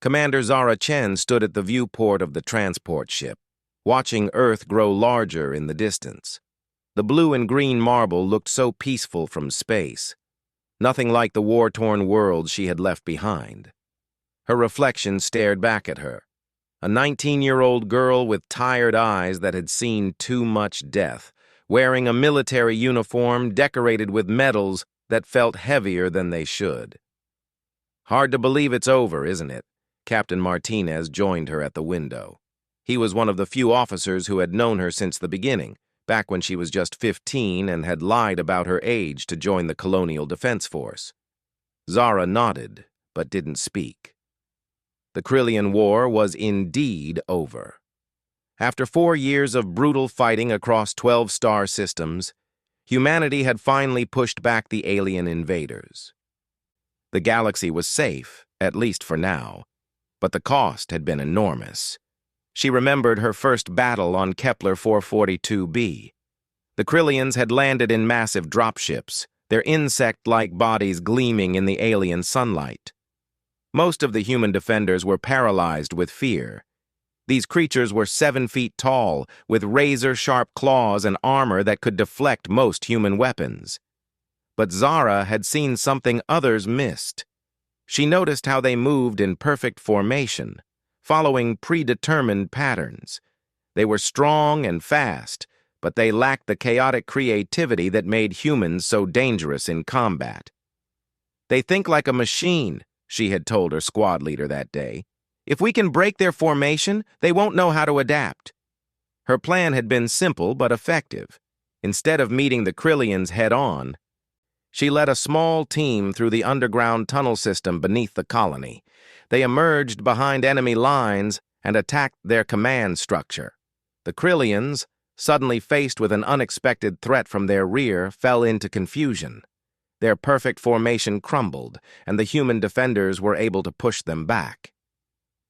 Commander Zara Chen stood at the viewport of the transport ship, watching Earth grow larger in the distance. The blue and green marble looked so peaceful from space, nothing like the war-torn world she had left behind. Her reflection stared back at her, a 19-year-old girl with tired eyes that had seen too much death, wearing a military uniform decorated with medals that felt heavier than they should. "Hard to believe it's over, isn't it?" Captain Martinez joined her at the window. He was one of the few officers who had known her since the beginning, back when she was just 15 and had lied about her age to join the Colonial Defense Force. Zara nodded, but didn't speak. The Krillian War was indeed over. After 4 years of brutal fighting across 12 star systems, humanity had finally pushed back the alien invaders. The galaxy was safe, at least for now, but the cost had been enormous. She remembered her first battle on Kepler 442b. The Krillians had landed in massive dropships, their insect-like bodies gleaming in the alien sunlight. Most of the human defenders were paralyzed with fear. These creatures were 7 feet tall, with razor-sharp claws and armor that could deflect most human weapons. But Zara had seen something others missed. She noticed how they moved in perfect formation, following predetermined patterns. They were strong and fast, but they lacked the chaotic creativity that made humans so dangerous in combat. "They think like a machine," she had told her squad leader that day. "If we can break their formation, they won't know how to adapt." Her plan had been simple but effective. Instead of meeting the Krillians head-on, she led a small team through the underground tunnel system beneath the colony. They emerged behind enemy lines and attacked their command structure. The Krillians, suddenly faced with an unexpected threat from their rear, fell into confusion. Their perfect formation crumbled, and the human defenders were able to push them back.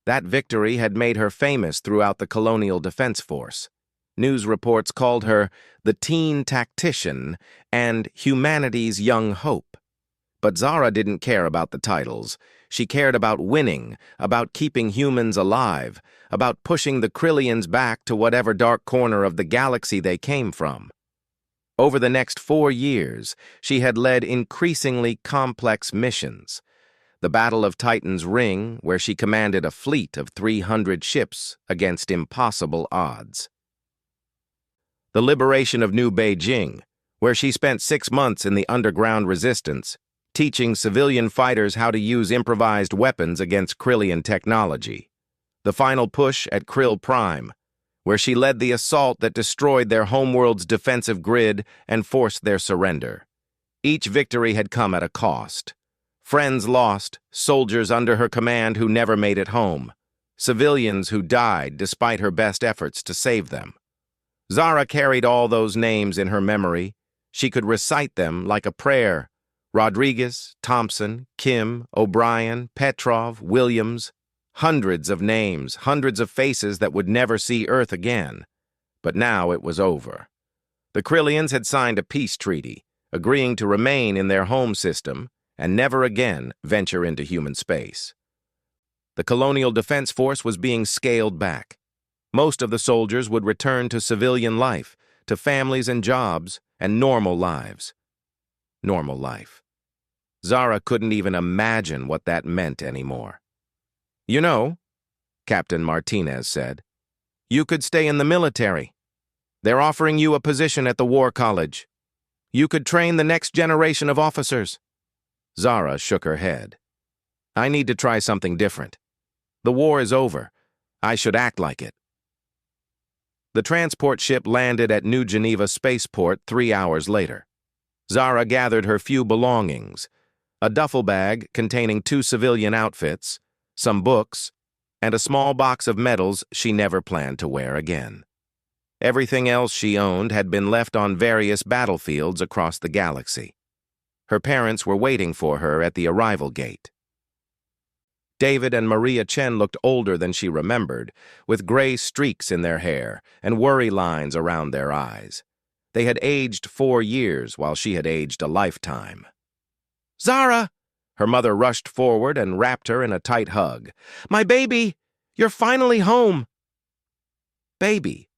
That victory had made her famous throughout the Colonial Defense Force. News reports called her the teen tactician and humanity's young hope. But Zara didn't care about the titles. She cared about winning, about keeping humans alive, about pushing the Krillians back to whatever dark corner of the galaxy they came from. Over the next 4 years, she had led increasingly complex missions. The Battle of Titan's Ring, where she commanded a fleet of 300 ships against impossible odds. The liberation of New Beijing, where she spent 6 months in the underground resistance, teaching civilian fighters how to use improvised weapons against Krillian technology. The final push at Krill Prime, where she led the assault that destroyed their homeworld's defensive grid and forced their surrender. Each victory had come at a cost. Friends lost, soldiers under her command who never made it home, civilians who died despite her best efforts to save them. Zara carried all those names in her memory. She could recite them like a prayer. Rodriguez, Thompson, Kim, O'Brien, Petrov, Williams. Hundreds of names, hundreds of faces that would never see Earth again. But now it was over. The Krillians had signed a peace treaty, agreeing to remain in their home system and never again venture into human space. The Colonial Defense Force was being scaled back. Most of the soldiers would return to civilian life, to families and jobs, and normal lives. Normal life. Zara couldn't even imagine what that meant anymore. "You know," Captain Martinez said, "you could stay in the military. They're offering you a position at the War College. You could train the next generation of officers." Zara shook her head. "I need to try something different. The war is over. I should act like it." The transport ship landed at New Geneva Spaceport 3 hours later. Zara gathered her few belongings, a duffel bag containing 2 civilian outfits, some books, and a small box of medals she never planned to wear again. Everything else she owned had been left on various battlefields across the galaxy. Her parents were waiting for her at the arrival gate. David and Maria Chen looked older than she remembered, with gray streaks in their hair and worry lines around their eyes. They had aged 4 years while she had aged a lifetime. "Zara!" Her mother rushed forward and wrapped her in a tight hug. "My baby! You're finally home!" Baby.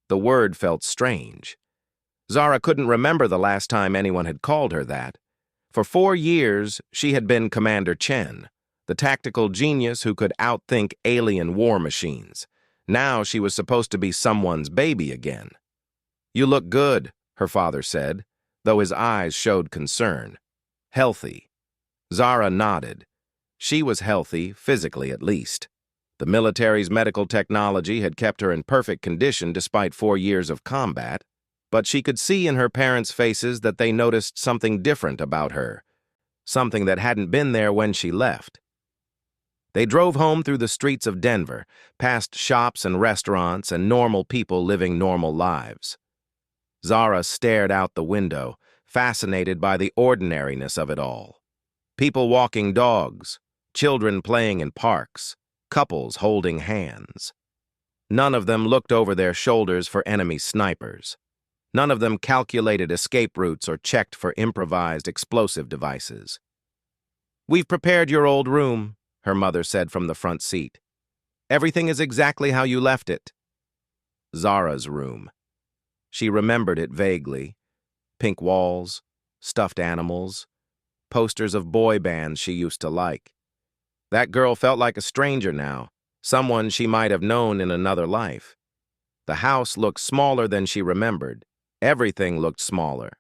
The word felt strange. Zara couldn't remember the last time anyone had called her that. For 4 years, she had been Commander Chen, the tactical genius who could outthink alien war machines. Now she was supposed to be someone's baby again. "You look good," her father said, though his eyes showed concern. "Healthy." Zara nodded. She was healthy, physically at least. The military's medical technology had kept her in perfect condition despite 4 years of combat, but she could see in her parents' faces that they noticed something different about her, something that hadn't been there when she left. They drove home through the streets of Denver, past shops and restaurants and normal people living normal lives. Zara stared out the window, fascinated by the ordinariness of it all. People walking dogs, children playing in parks, couples holding hands. None of them looked over their shoulders for enemy snipers. None of them calculated escape routes or checked for improvised explosive devices. "We've prepared your old room," her mother said from the front seat. "Everything is exactly how you left it." Zara's room. She remembered it vaguely. Pink walls, stuffed animals, posters of boy bands she used to like. That girl felt like a stranger now, someone she might have known in another life. The house looked smaller than she remembered. Everything looked smaller.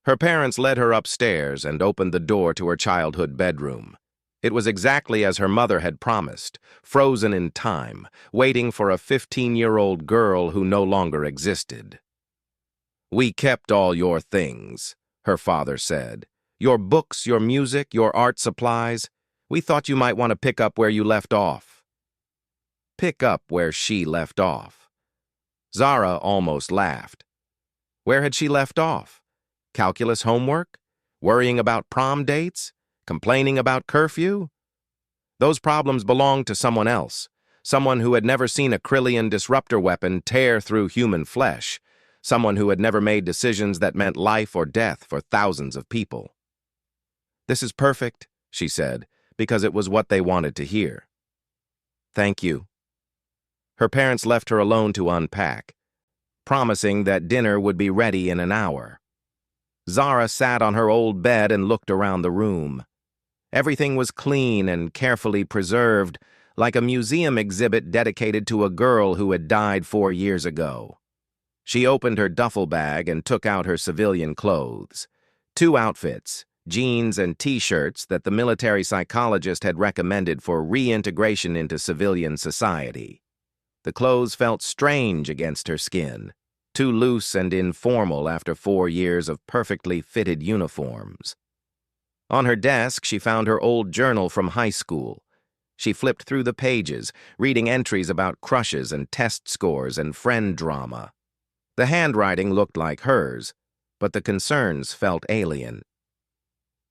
Her parents led her upstairs and opened the door to her childhood bedroom. It was exactly as her mother had promised, frozen in time, waiting for a 15-year-old girl who no longer existed. "We kept all your things," her father said. "Your books, your music, your art supplies. We thought you might want to pick up where you left off." Pick up where she left off. Zara almost laughed. Where had she left off? Calculus homework? Worrying about prom dates? Complaining about curfew? Those problems belonged to someone else, someone who had never seen a Krillian disruptor weapon tear through human flesh, someone who had never made decisions that meant life or death for thousands of people. "This is perfect," she said, because it was what they wanted to hear. "Thank you." Her parents left her alone to unpack, promising that dinner would be ready in an hour. Zara sat on her old bed and looked around the room. Everything was clean and carefully preserved, like a museum exhibit dedicated to a girl who had died 4 years ago. She opened her duffel bag and took out her civilian clothes. 2 outfits, jeans and t-shirts that the military psychologist had recommended for reintegration into civilian society. The clothes felt strange against her skin, too loose and informal after 4 years of perfectly fitted uniforms. On her desk, she found her old journal from high school. She flipped through the pages, reading entries about crushes and test scores and friend drama. The handwriting looked like hers, but the concerns felt alien.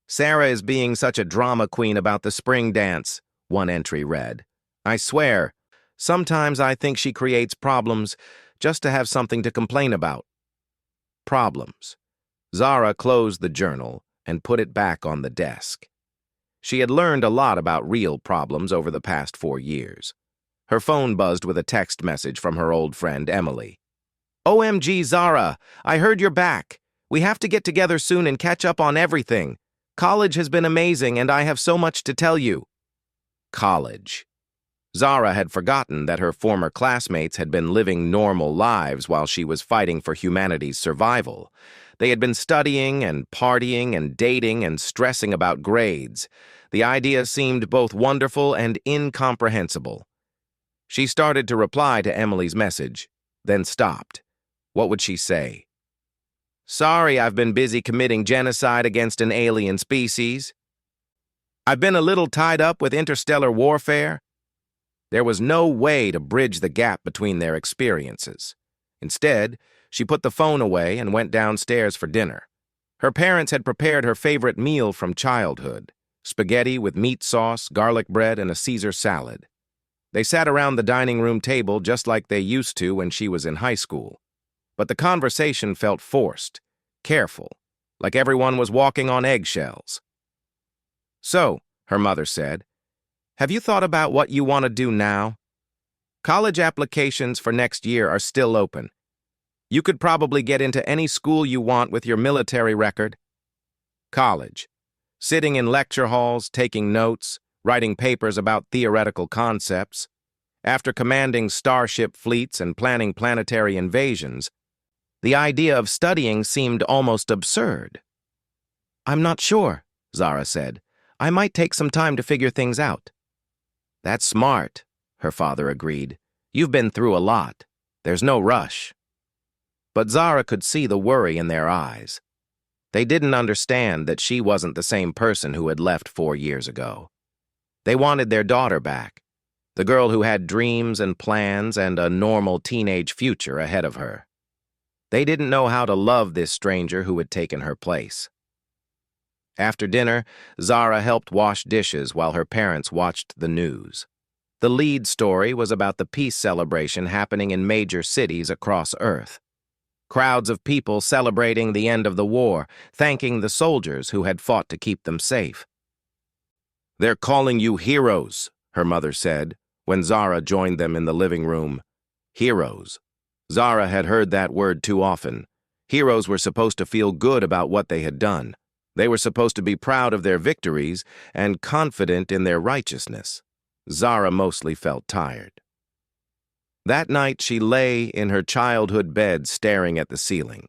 "Sarah is being such a drama queen about the spring dance," one entry read. "I swear, sometimes I think she creates problems just to have something to complain about." Problems. Zara closed the journal and put it back on the desk. She had learned a lot about real problems over the past 4 years. Her phone buzzed with a text message from her old friend Emily. "OMG, Zara, I heard you're back. We have to get together soon and catch up on everything. College has been amazing and I have so much to tell you." College. Zara had forgotten that her former classmates had been living normal lives while she was fighting for humanity's survival. They had been studying and partying and dating and stressing about grades. The idea seemed both wonderful and incomprehensible. She started to reply to Emily's message, then stopped. What would she say? "Sorry, I've been busy committing genocide against an alien species. I've been a little tied up with interstellar warfare." There was no way to bridge the gap between their experiences. Instead, she put the phone away and went downstairs for dinner. Her parents had prepared her favorite meal from childhood, spaghetti with meat sauce, garlic bread, and a Caesar salad. They sat around the dining room table just like they used to when she was in high school. But the conversation felt forced, careful, like everyone was walking on eggshells. "So," her mother said, "have you thought about what you want to do now? College applications for next year are still open. You could probably get into any school you want with your military record." College. Sitting in lecture halls, taking notes, writing papers about theoretical concepts. After commanding starship fleets and planning planetary invasions, the idea of studying seemed almost absurd. "I'm not sure," Zara said. "I might take some time to figure things out." "That's smart," her father agreed. "You've been through a lot. There's no rush." But Zara could see the worry in their eyes. They didn't understand that she wasn't the same person who had left 4 years ago. They wanted their daughter back, the girl who had dreams and plans and a normal teenage future ahead of her. They didn't know how to love this stranger who had taken her place. After dinner, Zara helped wash dishes while her parents watched the news. The lead story was about the peace celebration happening in major cities across Earth. Crowds of people celebrating the end of the war, thanking the soldiers who had fought to keep them safe. "They're calling you heroes," her mother said, when Zara joined them in the living room. Heroes. Zara had heard that word too often. Heroes were supposed to feel good about what they had done. They were supposed to be proud of their victories and confident in their righteousness. Zara mostly felt tired. That night she lay in her childhood bed staring at the ceiling.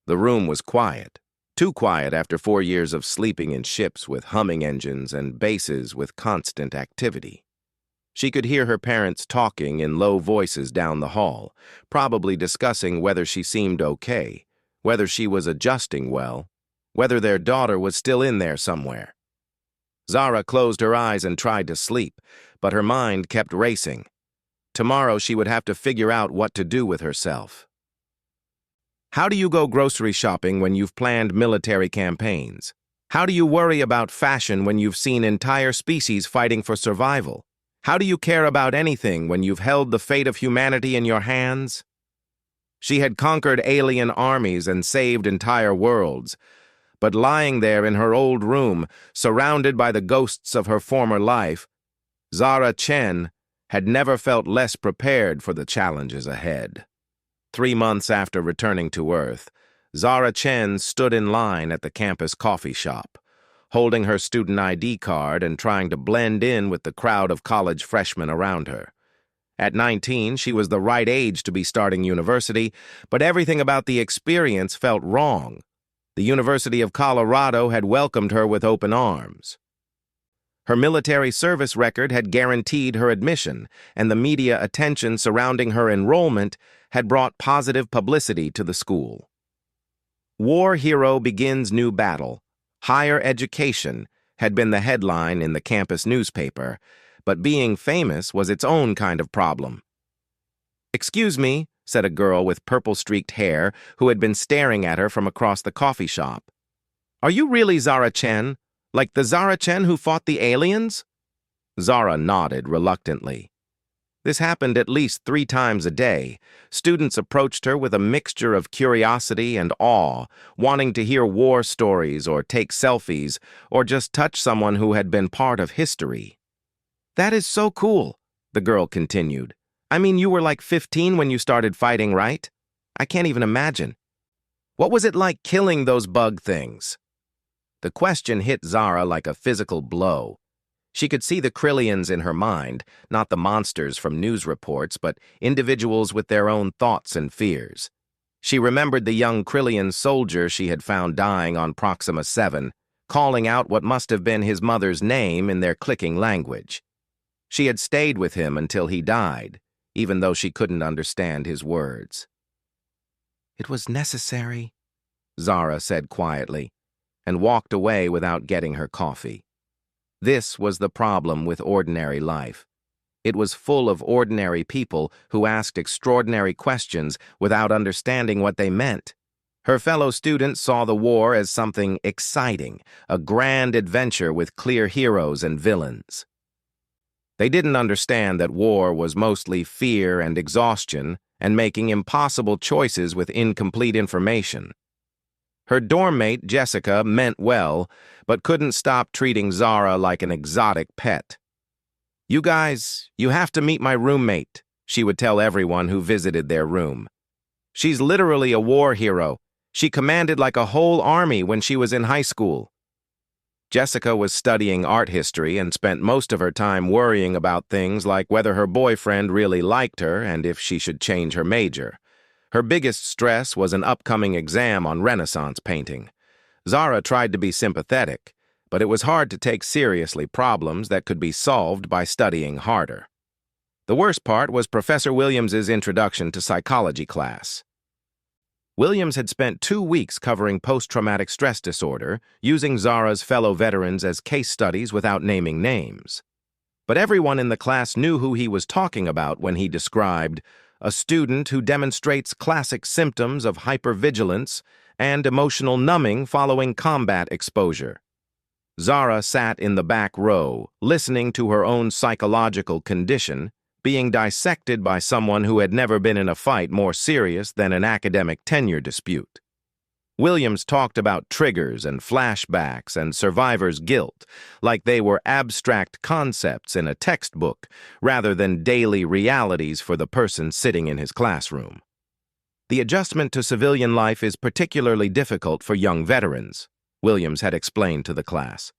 The room was quiet, too quiet after 4 years of sleeping in ships with humming engines and bases with constant activity. She could hear her parents talking in low voices down the hall, probably discussing whether she seemed okay, whether she was adjusting well, whether their daughter was still in there somewhere. Zara closed her eyes and tried to sleep, but her mind kept racing. Tomorrow she would have to figure out what to do with herself. How do you go grocery shopping when you've planned military campaigns? How do you worry about fashion when you've seen entire species fighting for survival? How do you care about anything when you've held the fate of humanity in your hands? She had conquered alien armies and saved entire worlds, but lying there in her old room, surrounded by the ghosts of her former life, Zara Chen had never felt less prepared for the challenges ahead. 3 months after returning to Earth, Zara Chen stood in line at the campus coffee shop, holding her student ID card and trying to blend in with the crowd of college freshmen around her. At 19, she was the right age to be starting university, but everything about the experience felt wrong. The University of Colorado had welcomed her with open arms. Her military service record had guaranteed her admission, and the media attention surrounding her enrollment had brought positive publicity to the school. "War hero begins new battle. Higher education" had been the headline in the campus newspaper, but being famous was its own kind of problem. "Excuse me," said a girl with purple-streaked hair who had been staring at her from across the coffee shop. "Are you really Zara Chen? Like the Zara Chen who fought the aliens?" Zara nodded reluctantly. This happened at least 3 times a day. Students approached her with a mixture of curiosity and awe, wanting to hear war stories or take selfies or just touch someone who had been part of history. "That is so cool," the girl continued. "I mean, you were like 15 when you started fighting, right? I can't even imagine. What was it like killing those bug things?" The question hit Zara like a physical blow. She could see the Krillians in her mind, not the monsters from news reports, but individuals with their own thoughts and fears. She remembered the young Krillian soldier she had found dying on Proxima 7, calling out what must have been his mother's name in their clicking language. She had stayed with him until he died, even though she couldn't understand his words. "It was necessary," Zara said quietly, and walked away without getting her coffee. This was the problem with ordinary life. It was full of ordinary people who asked extraordinary questions without understanding what they meant. Her fellow students saw the war as something exciting, a grand adventure with clear heroes and villains. They didn't understand that war was mostly fear and exhaustion and making impossible choices with incomplete information. Her dorm mate, Jessica, meant well, but couldn't stop treating Zara like an exotic pet. "You guys, you have to meet my roommate," she would tell everyone who visited their room. "She's literally a war hero. She commanded like a whole army when she was in high school." Jessica was studying art history and spent most of her time worrying about things like whether her boyfriend really liked her and if she should change her major. Her biggest stress was an upcoming exam on Renaissance painting. Zara tried to be sympathetic, but it was hard to take seriously problems that could be solved by studying harder. The worst part was Professor Williams's introduction to psychology class. Williams had spent 2 weeks covering post-traumatic stress disorder, using Zara's fellow veterans as case studies without naming names. But everyone in the class knew who he was talking about when he described a student who demonstrates classic symptoms of hypervigilance and emotional numbing following combat exposure. Zara sat in the back row, listening to her own psychological condition, being dissected by someone who had never been in a fight more serious than an academic tenure dispute. Williams talked about triggers and flashbacks and survivor's guilt like they were abstract concepts in a textbook rather than daily realities for the person sitting in his classroom. The adjustment to civilian life is particularly difficult for young veterans, Williams had explained to the class.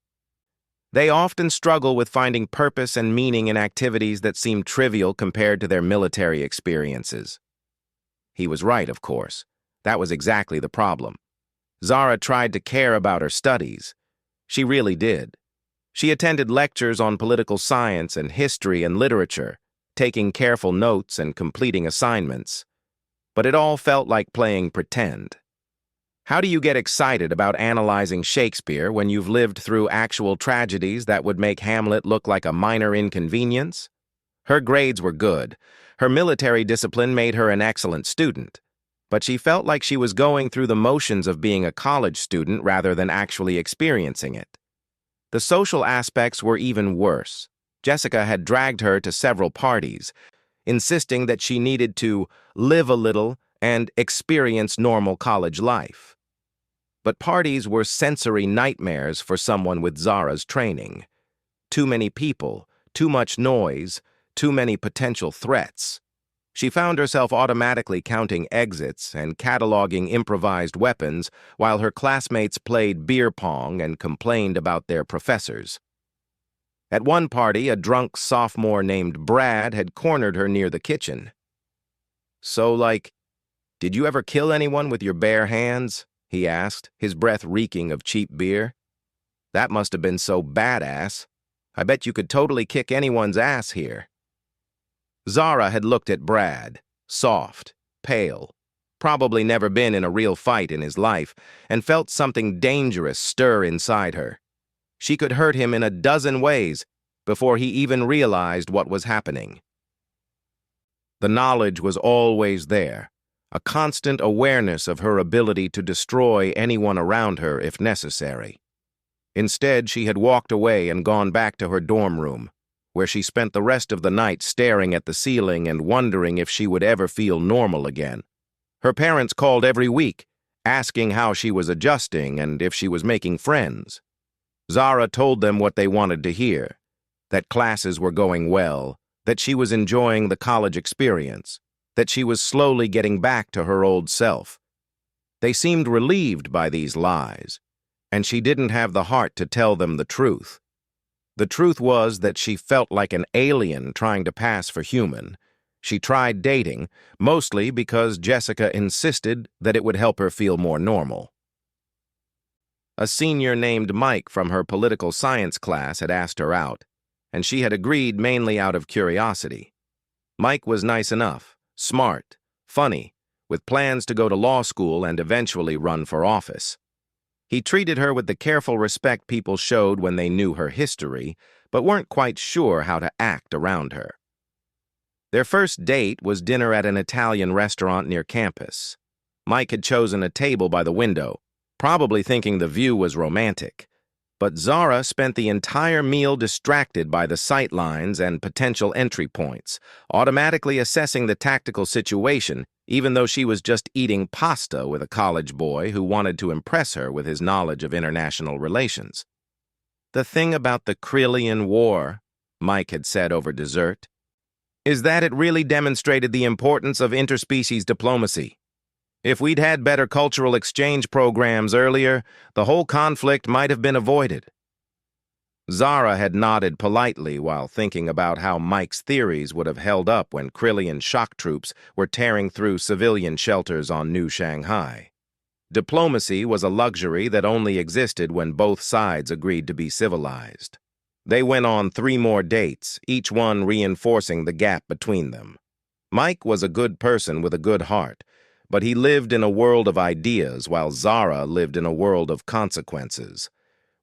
They often struggle with finding purpose and meaning in activities that seem trivial compared to their military experiences. He was right, of course. That was exactly the problem. Zara tried to care about her studies. She really did. She attended lectures on political science and history and literature, taking careful notes and completing assignments. But it all felt like playing pretend. How do you get excited about analyzing Shakespeare when you've lived through actual tragedies that would make Hamlet look like a minor inconvenience? Her grades were good. Her military discipline made her an excellent student. But she felt like she was going through the motions of being a college student rather than actually experiencing it. The social aspects were even worse. Jessica had dragged her to several parties, insisting that she needed to live a little and experience normal college life. But parties were sensory nightmares for someone with Zara's training. Too many people, too much noise, too many potential threats. She found herself automatically counting exits and cataloging improvised weapons while her classmates played beer pong and complained about their professors. At one party, a drunk sophomore named Brad had cornered her near the kitchen. "So, did you ever kill anyone with your bare hands?" he asked, his breath reeking of cheap beer. "That must have been so badass. I bet you could totally kick anyone's ass here." Zara had looked at Brad, soft, pale, probably never been in a real fight in his life, and felt something dangerous stir inside her. She could hurt him in a dozen ways before he even realized what was happening. The knowledge was always there, a constant awareness of her ability to destroy anyone around her if necessary. Instead, she had walked away and gone back to her dorm room, where she spent the rest of the night staring at the ceiling and wondering if she would ever feel normal again. Her parents called every week, asking how she was adjusting and if she was making friends. Zara told them what they wanted to hear, that classes were going well, that she was enjoying the college experience, that she was slowly getting back to her old self. They seemed relieved by these lies, and she didn't have the heart to tell them the truth. The truth was that she felt like an alien trying to pass for human. She tried dating, mostly because Jessica insisted that it would help her feel more normal. A senior named Mike from her political science class had asked her out, and she had agreed mainly out of curiosity. Mike was nice enough, smart, funny, with plans to go to law school and eventually run for office. He treated her with the careful respect people showed when they knew her history, but weren't quite sure how to act around her. Their first date was dinner at an Italian restaurant near campus. Mike had chosen a table by the window, probably thinking the view was romantic. But Zara spent the entire meal distracted by the sight lines and potential entry points, automatically assessing the tactical situation, even though she was just eating pasta with a college boy who wanted to impress her with his knowledge of international relations. "The thing about the Krillian War," Mike had said over dessert, "is that it really demonstrated the importance of interspecies diplomacy. If we'd had better cultural exchange programs earlier, the whole conflict might have been avoided." Zara had nodded politely while thinking about how Mike's theories would have held up when Krillian shock troops were tearing through civilian shelters on New Shanghai. Diplomacy was a luxury that only existed when both sides agreed to be civilized. They went on 3 more dates, each one reinforcing the gap between them. Mike was a good person with a good heart, but he lived in a world of ideas while Zara lived in a world of consequences.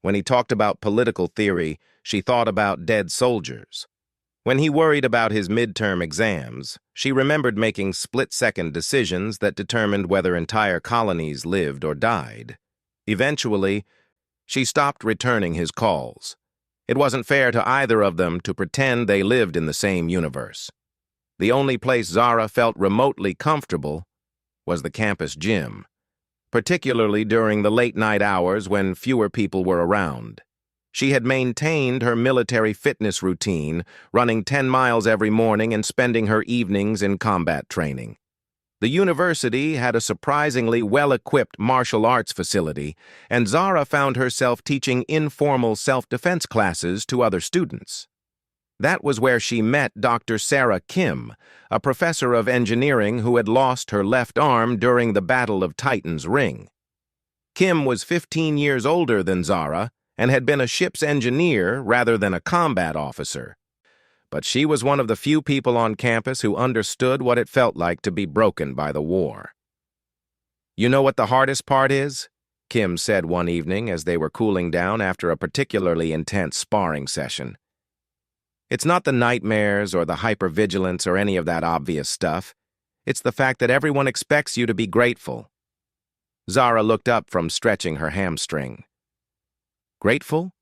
When he talked about political theory, she thought about dead soldiers. When he worried about his midterm exams, she remembered making split-second decisions that determined whether entire colonies lived or died. Eventually, she stopped returning his calls. It wasn't fair to either of them to pretend they lived in the same universe. The only place Zara felt remotely comfortable was the campus gym, particularly during the late-night hours when fewer people were around. She had maintained her military fitness routine, running 10 miles every morning and spending her evenings in combat training. The university had a surprisingly well-equipped martial arts facility, and Zara found herself teaching informal self-defense classes to other students. That was where she met Dr. Sarah Kim, a professor of engineering who had lost her left arm during the Battle of Titan's Ring. Kim was 15 years older than Zara and had been a ship's engineer rather than a combat officer. But she was one of the few people on campus who understood what it felt like to be broken by the war. "You know what the hardest part is?" Kim said one evening as they were cooling down after a particularly intense sparring session. "It's not the nightmares or the hypervigilance or any of that obvious stuff. It's the fact that everyone expects you to be grateful." Zara looked up from stretching her hamstring. "Grateful?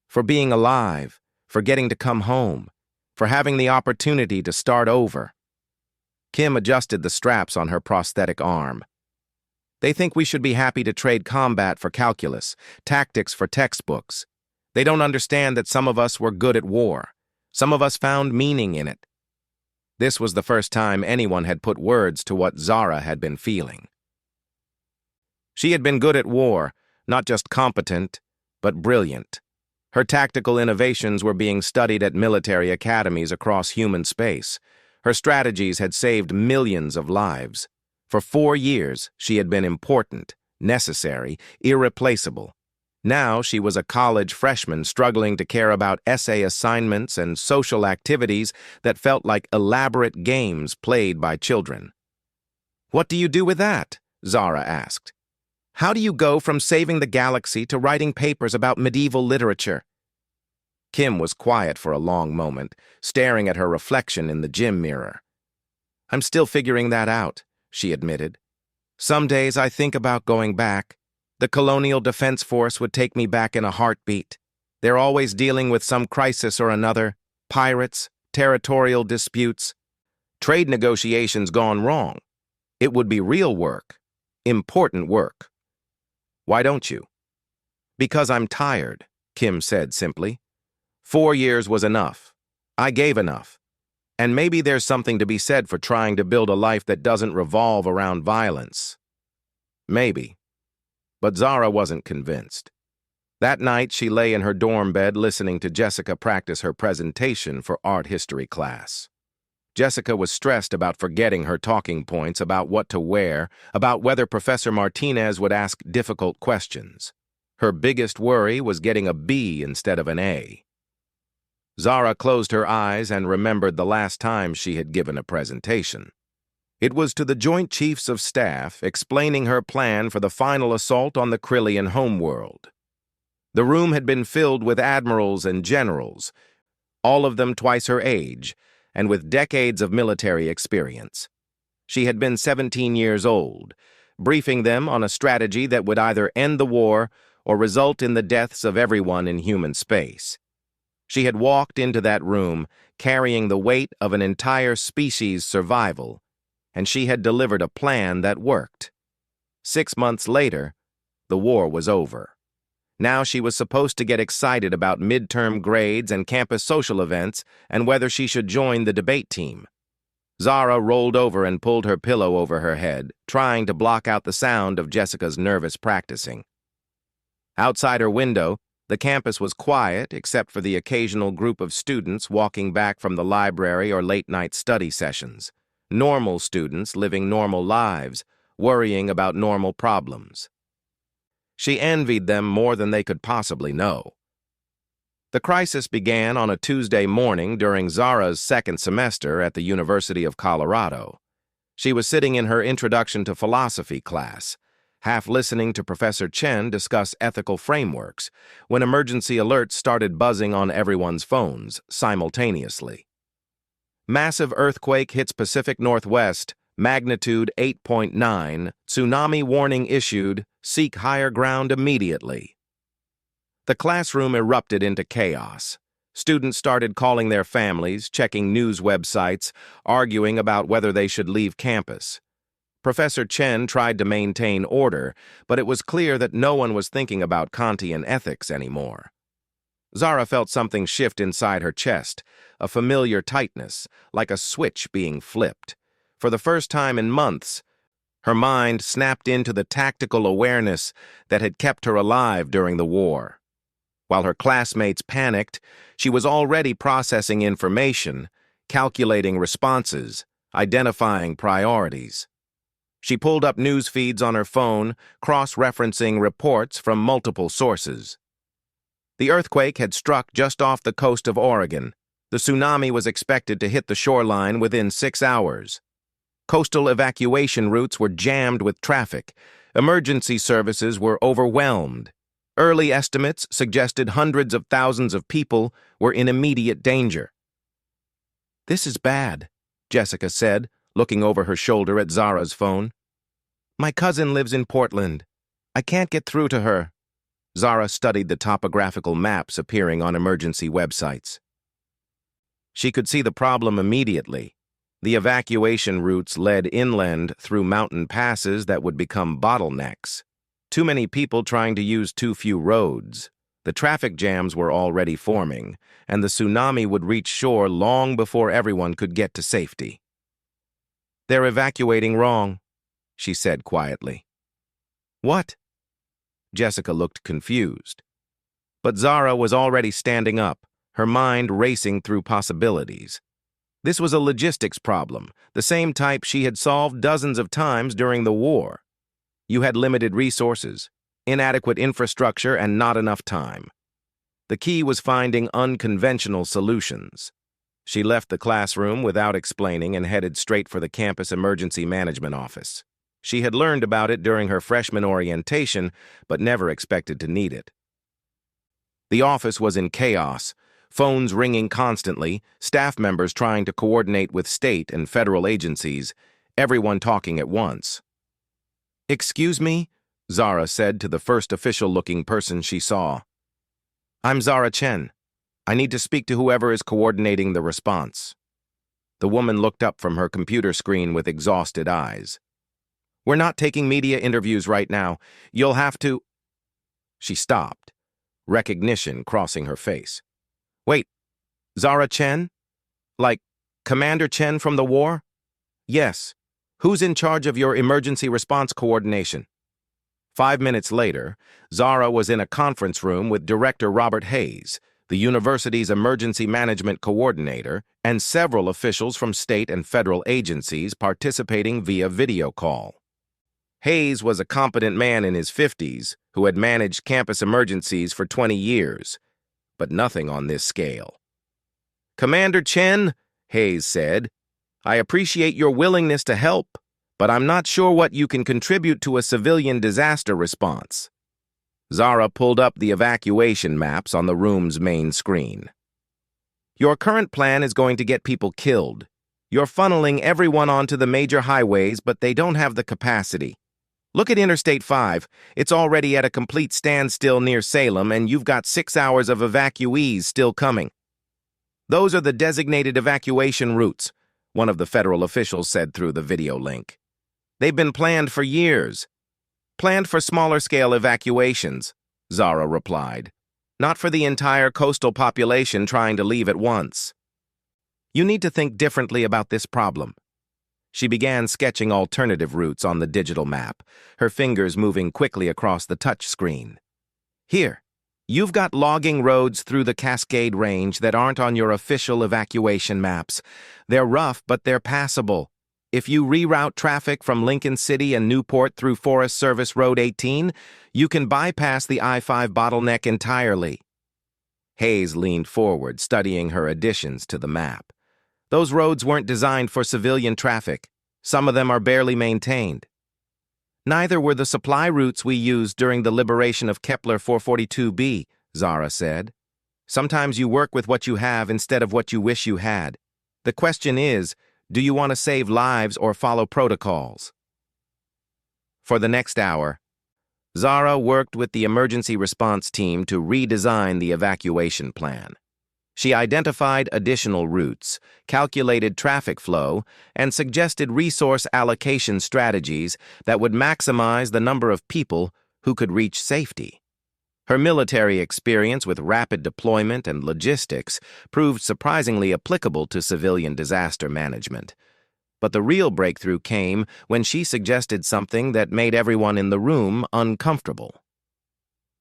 For being alive, for getting to come home, for having the opportunity to start over." Kim adjusted the straps on her prosthetic arm. "They think we should be happy to trade combat for calculus, tactics for textbooks. They don't understand that some of us were good at war. Some of us found meaning in it." This was the first time anyone had put words to what Zara had been feeling. She had been good at war, not just competent, but brilliant. Her tactical innovations were being studied at military academies across human space. Her strategies had saved millions of lives. For 4 years, she had been important, necessary, irreplaceable. Now she was a college freshman struggling to care about essay assignments and social activities that felt like elaborate games played by children. "What do you do with that?" Zara asked. "How do you go from saving the galaxy to writing papers about medieval literature?" Kim was quiet for a long moment, staring at her reflection in the gym mirror. "I'm still figuring that out," she admitted. "Some days I think about going back. The Colonial Defense Force would take me back in a heartbeat. They're always dealing with some crisis or another, pirates, territorial disputes, trade negotiations gone wrong. It would be real work, important work." "Why don't you?" "Because I'm tired," Kim said simply. 4 years was enough. I gave enough. And maybe there's something to be said for trying to build a life that doesn't revolve around violence. Maybe. But Zara wasn't convinced. That night, she lay in her dorm bed listening to Jessica practice her presentation for art history class. Jessica was stressed about forgetting her talking points about what to wear, about whether Professor Martinez would ask difficult questions. Her biggest worry was getting a B instead of an A. Zara closed her eyes and remembered the last time she had given a presentation. It was to the Joint Chiefs of Staff, explaining her plan for the final assault on the Krillian homeworld. The room had been filled with admirals and generals, all of them twice her age, and with decades of military experience. She had been 17 years old, briefing them on a strategy that would either end the war or result in the deaths of everyone in human space. She had walked into that room carrying the weight of an entire species' survival, and she had delivered a plan that worked. 6 months later, the war was over. Now she was supposed to get excited about midterm grades and campus social events and whether she should join the debate team. Zara rolled over and pulled her pillow over her head, trying to block out the sound of Jessica's nervous practicing. Outside her window, the campus was quiet except for the occasional group of students walking back from the library or late-night study sessions. Normal students living normal lives, worrying about normal problems. She envied them more than they could possibly know. The crisis began on a Tuesday morning during Zara's second semester at the University of Colorado. She was sitting in her Introduction to Philosophy class, half listening to Professor Chen discuss ethical frameworks, when emergency alerts started buzzing on everyone's phones simultaneously. Massive earthquake hits Pacific Northwest, magnitude 8.9, tsunami warning issued, seek higher ground immediately. The classroom erupted into chaos. Students started calling their families, checking news websites, arguing about whether they should leave campus. Professor Chen tried to maintain order, but it was clear that no one was thinking about Kantian ethics anymore. Zara felt something shift inside her chest, a familiar tightness, like a switch being flipped. For the first time in months, her mind snapped into the tactical awareness that had kept her alive during the war. While her classmates panicked, she was already processing information, calculating responses, identifying priorities. She pulled up news feeds on her phone, cross-referencing reports from multiple sources. The earthquake had struck just off the coast of Oregon. The tsunami was expected to hit the shoreline within 6 hours. Coastal evacuation routes were jammed with traffic. Emergency services were overwhelmed. Early estimates suggested hundreds of thousands of people were in immediate danger. "This is bad," Jessica said, looking over her shoulder at Zara's phone. "My cousin lives in Portland. I can't get through to her." Zara studied the topographical maps appearing on emergency websites. She could see the problem immediately. The evacuation routes led inland through mountain passes that would become bottlenecks. Too many people trying to use too few roads. The traffic jams were already forming, and the tsunami would reach shore long before everyone could get to safety. "They're evacuating wrong," she said quietly. "What?" Jessica looked confused. But Zara was already standing up, her mind racing through possibilities. This was a logistics problem, the same type she had solved dozens of times during the war. You had limited resources, inadequate infrastructure, and not enough time. The key was finding unconventional solutions. She left the classroom without explaining and headed straight for the campus emergency management office. She had learned about it during her freshman orientation, but never expected to need it. The office was in chaos, phones ringing constantly, staff members trying to coordinate with state and federal agencies, everyone talking at once. "Excuse me," Zara said to the first official-looking person she saw. "I'm Zara Chen. I need to speak to whoever is coordinating the response." The woman looked up from her computer screen with exhausted eyes. "We're not taking media interviews right now. You'll have to—" She stopped, recognition crossing her face. "Wait, Zara Chen? Like Commander Chen from the war?" "Yes. Who's in charge of your emergency response coordination?" 5 minutes later, Zara was in a conference room with Director Robert Hayes, the university's emergency management coordinator, and several officials from state and federal agencies participating via video call. Hayes was a competent man in his 50s who had managed campus emergencies for 20 years, but nothing on this scale. "Commander Chen," Hayes said, "I appreciate your willingness to help, but I'm not sure what you can contribute to a civilian disaster response." Zara pulled up the evacuation maps on the room's main screen. "Your current plan is going to get people killed. You're funneling everyone onto the major highways, but they don't have the capacity. Look at Interstate 5. It's already at a complete standstill near Salem, and you've got 6 hours of evacuees still coming. Those are the designated evacuation routes, one of the federal officials said through the video link. They've been planned for years. Planned for smaller-scale evacuations, Zara replied. Not for the entire coastal population trying to leave at once. You need to think differently about this problem. She began sketching alternative routes on the digital map, her fingers moving quickly across the touch screen. Here, you've got logging roads through the Cascade Range that aren't on your official evacuation maps. They're rough, but they're passable. If you reroute traffic from Lincoln City and Newport through Forest Service Road 18, you can bypass the I-5 bottleneck entirely. Hayes leaned forward, studying her additions to the map. Those roads weren't designed for civilian traffic. Some of them are barely maintained. Neither were the supply routes we used during the liberation of Kepler 442b, Zara said. Sometimes you work with what you have instead of what you wish you had. The question is, do you want to save lives or follow protocols? For the next hour, Zara worked with the emergency response team to redesign the evacuation plan. She identified additional routes, calculated traffic flow, and suggested resource allocation strategies that would maximize the number of people who could reach safety. Her military experience with rapid deployment and logistics proved surprisingly applicable to civilian disaster management. But the real breakthrough came when she suggested something that made everyone in the room uncomfortable.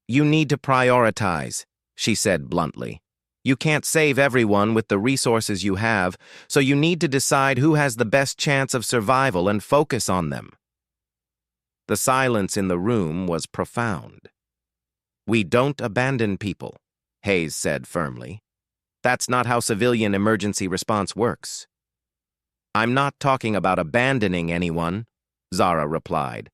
"You need to prioritize," she said bluntly. "You can't save everyone with the resources you have, so you need to decide who has the best chance of survival and focus on them." The silence in the room was profound. "We don't abandon people," Hayes said firmly. "That's not how civilian emergency response works." "I'm not talking about abandoning anyone," Zara replied.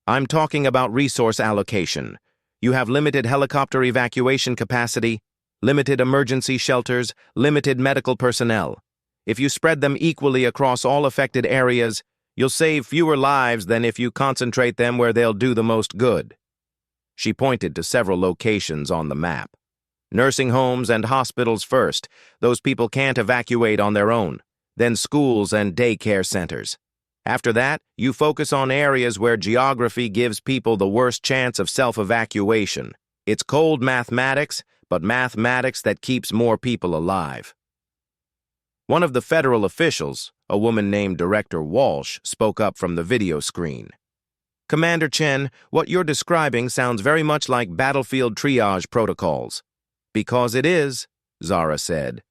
"I'm talking about resource allocation. You have limited helicopter evacuation capacity, limited emergency shelters, limited medical personnel. If you spread them equally across all affected areas, you'll save fewer lives than if you concentrate them where they'll do the most good." She pointed to several locations on the map. "Nursing homes and hospitals first. Those people can't evacuate on their own. Then schools and daycare centers. After that, you focus on areas where geography gives people the worst chance of self-evacuation. It's cold mathematics, but mathematics that keeps more people alive." One of the federal officials, a woman named Director Walsh, spoke up from the video screen. "Commander Chen, what you're describing sounds very much like battlefield triage protocols." "Because it is," Zara said.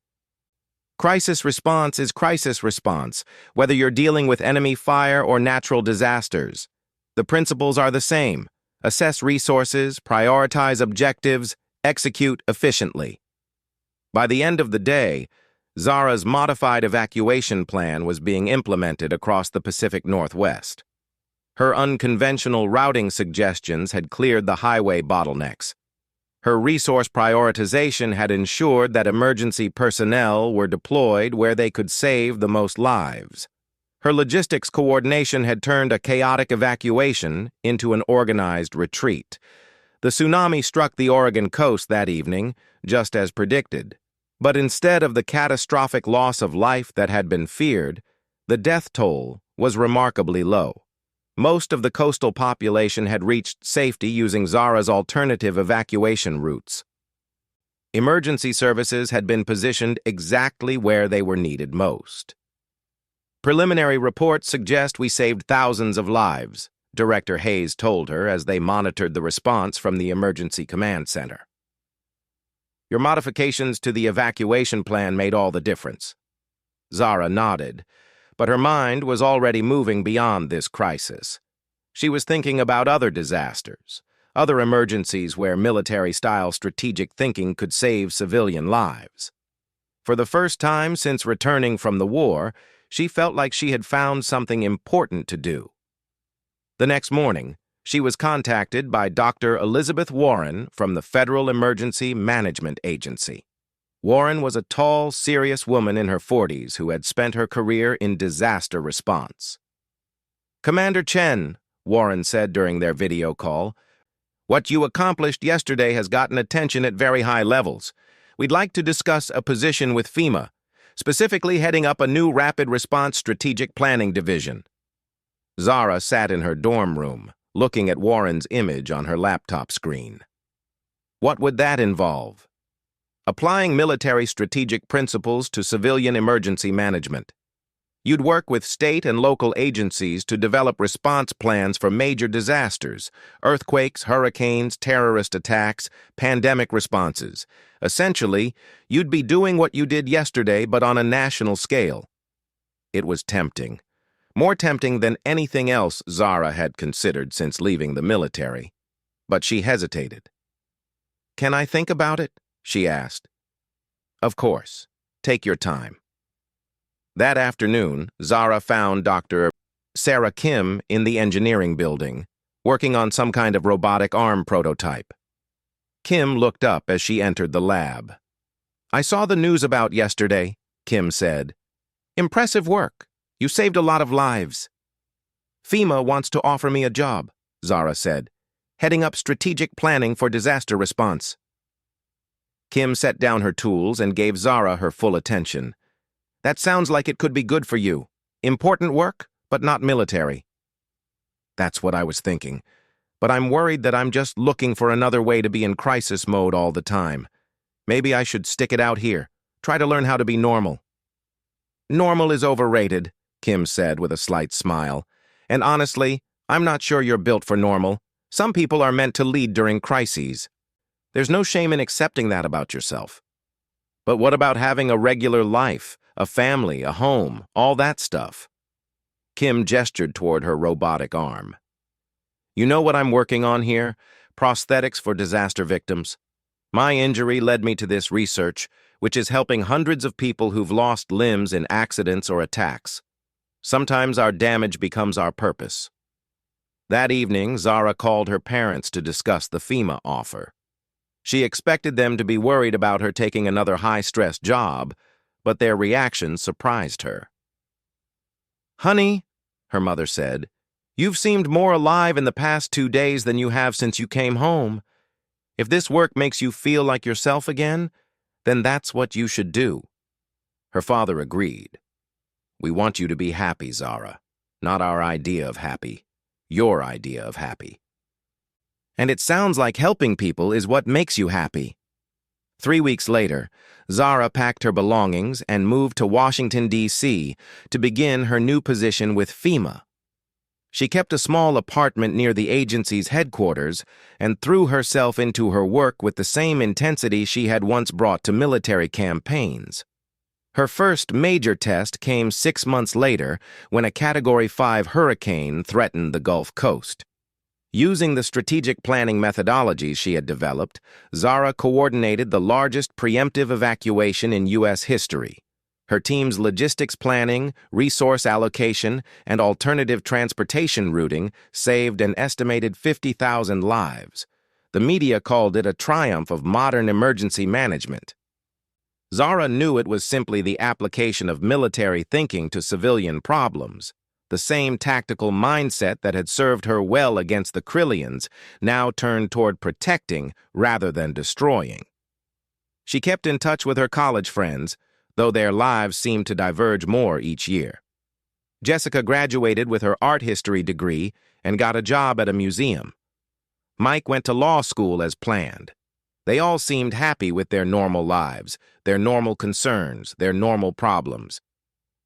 "Crisis response is crisis response, whether you're dealing with enemy fire or natural disasters. The principles are the same. Assess resources, prioritize objectives, execute efficiently." By the end of the day, Zara's modified evacuation plan was being implemented across the Pacific Northwest. Her unconventional routing suggestions had cleared the highway bottlenecks. Her resource prioritization had ensured that emergency personnel were deployed where they could save the most lives. Her logistics coordination had turned a chaotic evacuation into an organized retreat. The tsunami struck the Oregon coast that evening, just as predicted. But instead of the catastrophic loss of life that had been feared, the death toll was remarkably low. Most of the coastal population had reached safety using Zara's alternative evacuation routes. Emergency services had been positioned exactly where they were needed most. "Preliminary reports suggest we saved thousands of lives," Director Hayes told her as they monitored the response from the Emergency Command Center. "Your modifications to the evacuation plan made all the difference." Zara nodded, but her mind was already moving beyond this crisis. She was thinking about other disasters, other emergencies where military-style strategic thinking could save civilian lives. For the first time since returning from the war, she felt like she had found something important to do. The next morning, she was contacted by Dr. Elizabeth Warren from the Federal Emergency Management Agency. Warren was a tall, serious woman in her 40s who had spent her career in disaster response. "Commander Chen," Warren said during their video call. "What you accomplished yesterday has gotten attention at very high levels. We'd like to discuss a position with FEMA, specifically heading up a new rapid response strategic planning division." Zara sat in her dorm room, looking at Warren's image on her laptop screen. What would that involve? Applying military strategic principles to civilian emergency management. You'd work with state and local agencies to develop response plans for major disasters, earthquakes, hurricanes, terrorist attacks, pandemic responses. Essentially, you'd be doing what you did yesterday, but on a national scale. It was tempting. More tempting than anything else Zara had considered since leaving the military. But she hesitated. "Can I think about it?" she asked. "Of course. Take your time." That afternoon, Zara found Dr. Sarah Kim in the engineering building, working on some kind of robotic arm prototype. Kim looked up as she entered the lab. "I saw the news about yesterday," Kim said. "Impressive work. You saved a lot of lives." "FEMA wants to offer me a job," Zara said, "heading up strategic planning for disaster response." Kim set down her tools and gave Zara her full attention. "That sounds like it could be good for you. Important work, but not military." "That's what I was thinking. But I'm worried that I'm just looking for another way to be in crisis mode all the time. Maybe I should stick it out here. Try to learn how to be normal." "Normal is overrated," Kim said with a slight smile. "And honestly, I'm not sure you're built for normal. Some people are meant to lead during crises. There's no shame in accepting that about yourself. But what about having a regular life, a family, a home, all that stuff?" Kim gestured toward her robotic arm. "You know what I'm working on here? Prosthetics for disaster victims. My injury led me to this research, which is helping hundreds of people who've lost limbs in accidents or attacks. Sometimes our damage becomes our purpose." That evening, Zara called her parents to discuss the FEMA offer. She expected them to be worried about her taking another high-stress job, but their reaction surprised her. "Honey," her mother said, "you've seemed more alive in the past 2 days than you have since you came home. If this work makes you feel like yourself again, then that's what you should do." Her father agreed. "We want you to be happy, Zara. Not our idea of happy. Your idea of happy." "And it sounds like helping people is what makes you happy." 3 weeks later, Zara packed her belongings and moved to Washington, D.C. to begin her new position with FEMA. She kept a small apartment near the agency's headquarters and threw herself into her work with the same intensity she had once brought to military campaigns. Her first major test came 6 months later when a Category 5 hurricane threatened the Gulf Coast. Using the strategic planning methodologies she had developed, Zara coordinated the largest preemptive evacuation in U.S. history. Her team's logistics planning, resource allocation, and alternative transportation routing saved an estimated 50,000 lives. The media called it a triumph of modern emergency management. Zara knew it was simply the application of military thinking to civilian problems. The same tactical mindset that had served her well against the Krillians now turned toward protecting rather than destroying. She kept in touch with her college friends, though their lives seemed to diverge more each year. Jessica graduated with her art history degree and got a job at a museum. Mike went to law school as planned. They all seemed happy with their normal lives, their normal concerns, their normal problems.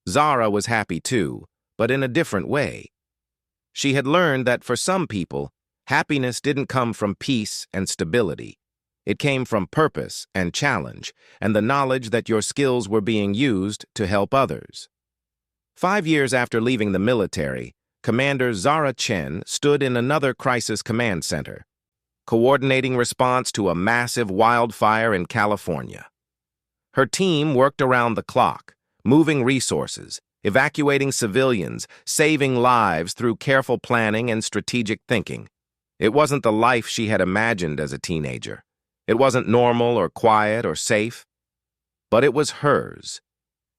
Zara was happy too, but in a different way. She had learned that for some people, happiness didn't come from peace and stability. It came from purpose and challenge, and the knowledge that your skills were being used to help others. 5 years after leaving the military, Commander Zara Chen stood in another crisis command center, coordinating response to a massive wildfire in California. Her team worked around the clock, moving resources, evacuating civilians, saving lives through careful planning and strategic thinking. It wasn't the life she had imagined as a teenager. It wasn't normal or quiet or safe. But it was hers,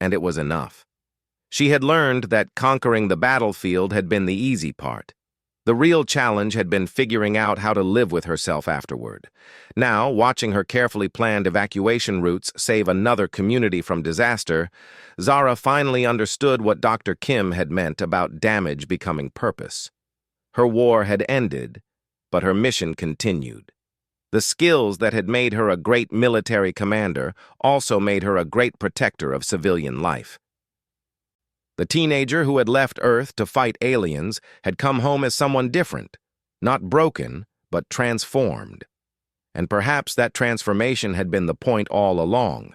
and it was enough. She had learned that conquering the battlefield had been the easy part. The real challenge had been figuring out how to live with herself afterward. Now, watching her carefully planned evacuation routes save another community from disaster, Zara finally understood what Dr. Kim had meant about damage becoming purpose. Her war had ended, but her mission continued. The skills that had made her a great military commander also made her a great protector of civilian life. The teenager who had left Earth to fight aliens had come home as someone different, not broken, but transformed. And perhaps that transformation had been the point all along.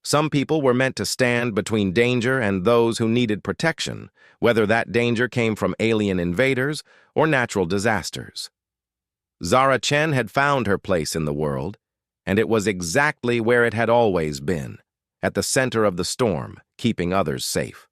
Some people were meant to stand between danger and those who needed protection, whether that danger came from alien invaders or natural disasters. Zara Chen had found her place in the world, and it was exactly where it had always been, at the center of the storm, keeping others safe.